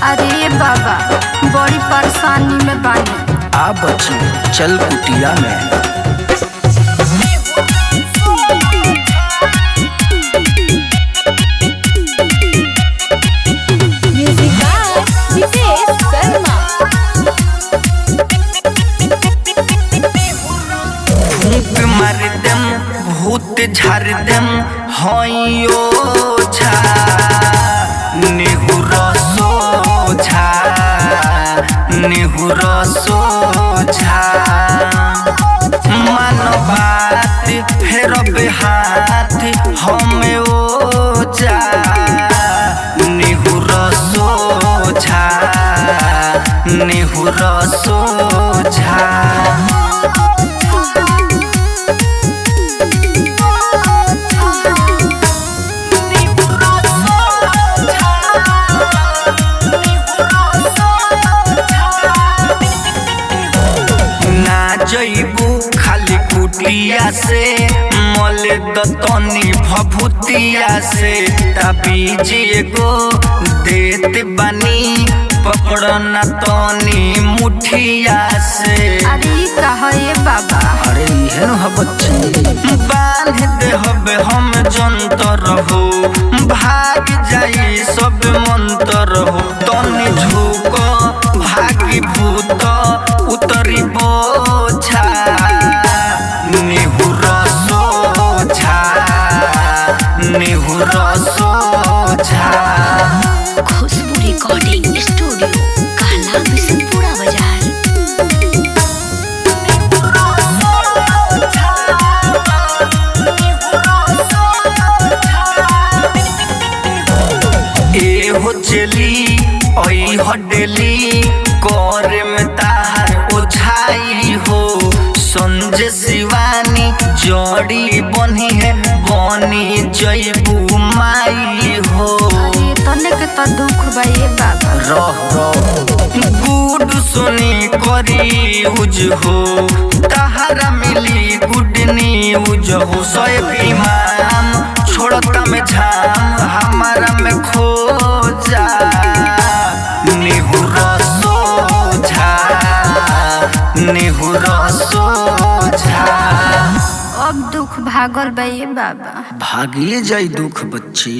अरे बाबा बड़ी परेशानी में बानी। आ बच्ची चल कुटिया में। मार देम भूत झार देम हइयो झा नेहुर सोझा नेहुर सोझा मन बात फेर हाथ हमें ओझा नेहुर सोझा नेहुर सोझा। जइबू खाली कुटिया से मल दतनी भभूतिया से तबीज एगो देत बानी पकड़ना तनी मुठिया से। अरे कहे बाबा अरे इहन ह बच्ची बांध दे हबे हम जंतर हो भाग जाई सब मंतर हो तनी झुक भागी भूत उतरी बोझा नेहुर सोझा नेहुर सोझा। खुशबू रिकॉर्डिंग स्टूडियो काला बिशनपुरा बाजार। ए हो चली ओई हडेली कर में तार ओझाई हो संजय शिवानी जोड़ी बनी है बनी जइबू माई हो। अरे तने के तो दुख बाए बाबा रह गुड सुनी करी उज हो तहरा मिली गुड न्यूज हो सोए इमाम छोड़ता में झाम हमारा में खो जा नेहुर सोझा नेहुर सोझा। अब दुख भागल बाए बाबा। भागिए जाई दुख बच्ची।